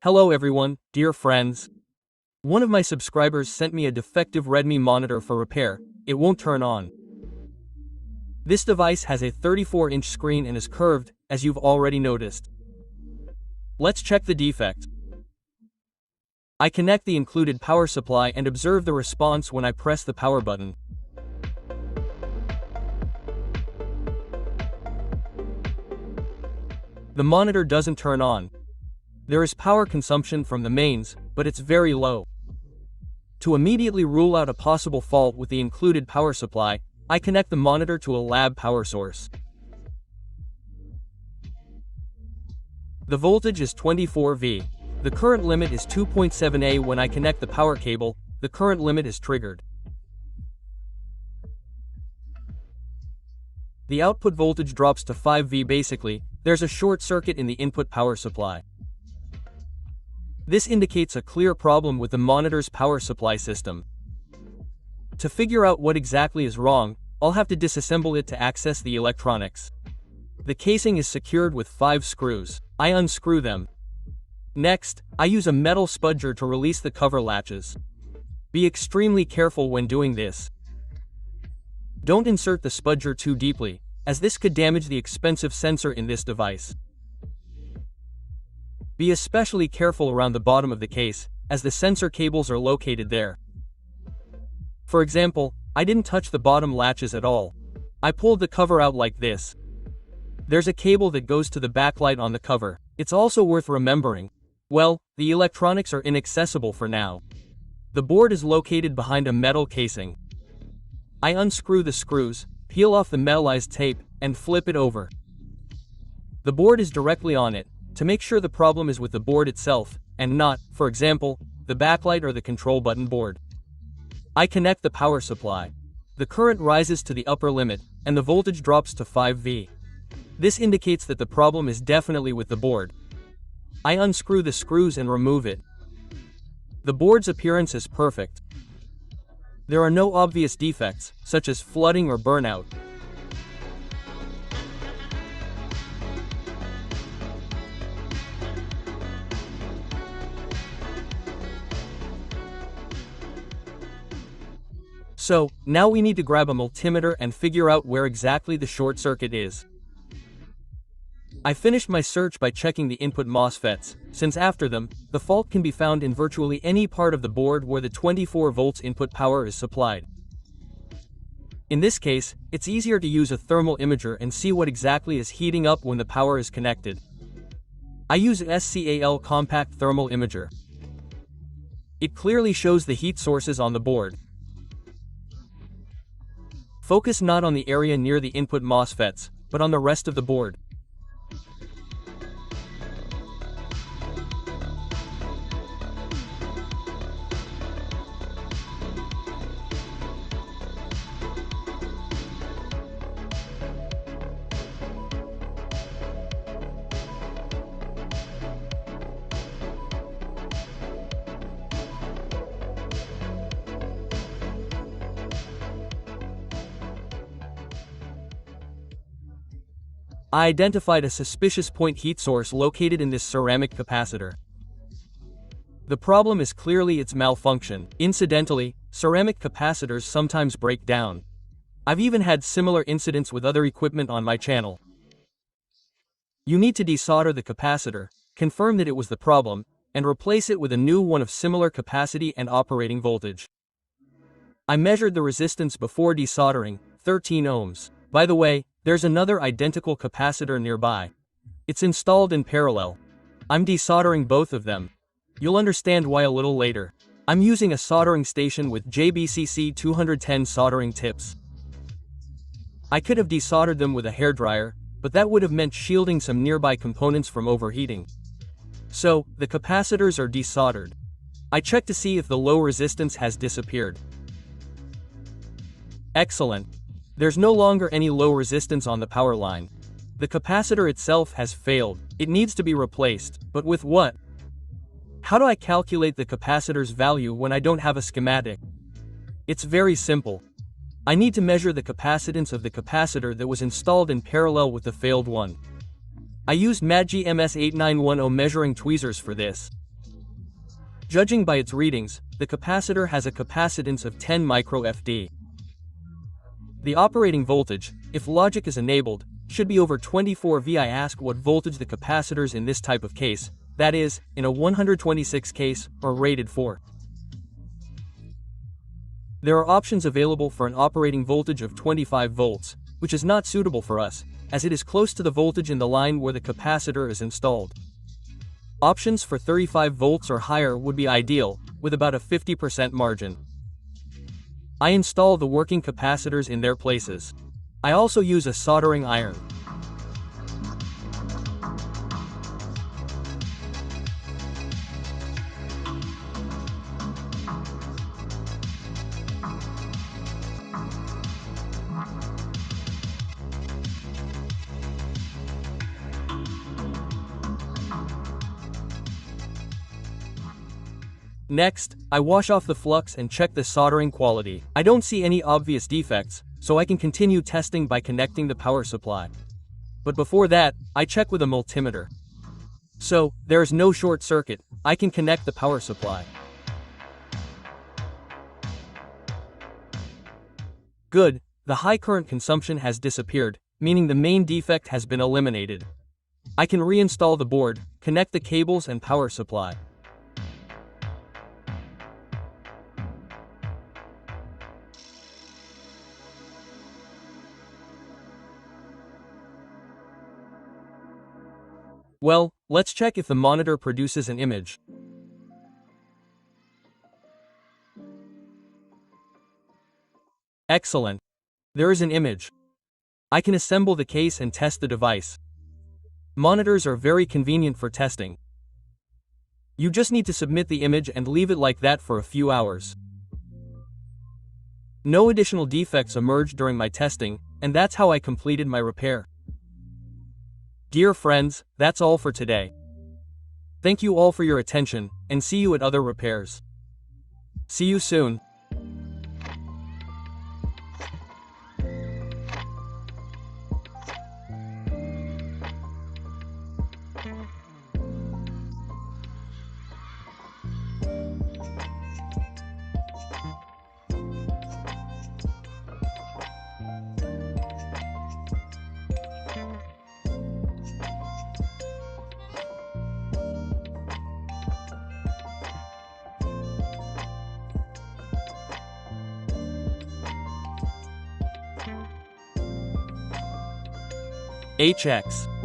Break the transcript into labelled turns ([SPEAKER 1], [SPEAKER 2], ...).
[SPEAKER 1] Hello everyone, dear friends. One of my subscribers sent me a defective Redmi monitor for repair. It won't turn on. This device has a 34-inch screen and is curved, as you've already noticed. Let's check the defect. I connect the included power supply and observe the response when I press the power button. The monitor doesn't turn on. There is power consumption from the mains, but it's very low. To immediately rule out a possible fault with the included power supply, I connect the monitor to a lab power source. The voltage is 24V. The current limit is 2.7A. When I connect the power cable, the current limit is triggered. The output voltage drops to 5V. Basically, there's a short circuit in the input power supply. This indicates a clear problem with the monitor's power supply system. To figure out what exactly is wrong, I'll have to disassemble it to access the electronics. The casing is secured with 5 screws. I unscrew them. Next, I use a metal spudger to release the cover latches. Be extremely careful when doing this. Don't insert the spudger too deeply, as this could damage the expensive sensor in this device. Be especially careful around the bottom of the case, as the sensor cables are located there. For example, I didn't touch the bottom latches at all. I pulled the cover out like this. There's a cable that goes to the backlight on the cover. It's also worth remembering. Well, the electronics are inaccessible for now. The board is located behind a metal casing. I unscrew the screws, peel off the metallized tape, and flip it over. The board is directly on it, to make sure the problem is with the board itself, and not, for example, the backlight or the control button board. I connect the power supply. The current rises to the upper limit, and the voltage drops to 5V. This indicates that the problem is definitely with the board. I unscrew the screws and remove it. The board's appearance is perfect. There are no obvious defects, such as flooding or burnout. So, now we need to grab a multimeter and figure out where exactly the short circuit is. I finished my search by checking the input MOSFETs, since after them, the fault can be found in virtually any part of the board where the 24 volts input power is supplied. In this case, it's easier to use a thermal imager and see what exactly is heating up when the power is connected. I use an SCAL compact thermal imager. It clearly shows the heat sources on the board. Focus not on the area near the input MOSFETs, but on the rest of the board. I identified a suspicious point heat source located in this ceramic capacitor. The problem is clearly its malfunction. Incidentally, ceramic capacitors sometimes break down. I've even had similar incidents with other equipment on my channel. You need to desolder the capacitor, confirm that it was the problem, and replace it with a new one of similar capacity and operating voltage. I measured the resistance before desoldering, 13 ohms. By the way, there's another identical capacitor nearby. It's installed in parallel. I'm desoldering both of them. You'll understand why a little later. I'm using a soldering station with JBCC 210 soldering tips. I could have desoldered them with a hairdryer, but that would have meant shielding some nearby components from overheating. So, the capacitors are desoldered. I check to see if the low resistance has disappeared. Excellent. There's no longer any low resistance on the power line. The capacitor itself has failed. It needs to be replaced, but with what? How do I calculate the capacitor's value when I don't have a schematic? It's very simple. I need to measure the capacitance of the capacitor that was installed in parallel with the failed one. I used MATG MS8910 measuring tweezers for this. Judging by its readings, the capacitor has a capacitance of 10 micro-FD. The operating voltage, if logic is enabled, should be over 24 V. I ask what voltage the capacitors in this type of case, that is, in a 126 case, are rated for. There are options available for an operating voltage of 25 volts, which is not suitable for us, as it is close to the voltage in the line where the capacitor is installed. Options for 35 volts or higher would be ideal, with about a 50% margin. I install the working capacitors in their places. I also use a soldering iron. Next, I wash off the flux and check the soldering quality. I don't see any obvious defects, so I can continue testing by connecting the power supply. But before that, I check with a multimeter. So, there is no short circuit, I can connect the power supply. Good, the high current consumption has disappeared, meaning the main defect has been eliminated. I can reinstall the board, connect the cables and power supply. Well, let's check if the monitor produces an image. Excellent. There is an image. I can assemble the case and test the device. Monitors are very convenient for testing. You just need to submit the image and leave it like that for a few hours. No additional defects emerged during my testing, and that's how I completed my repair. Dear friends, that's all for today. Thank you all for your attention, and see you at other repairs. See you soon. HX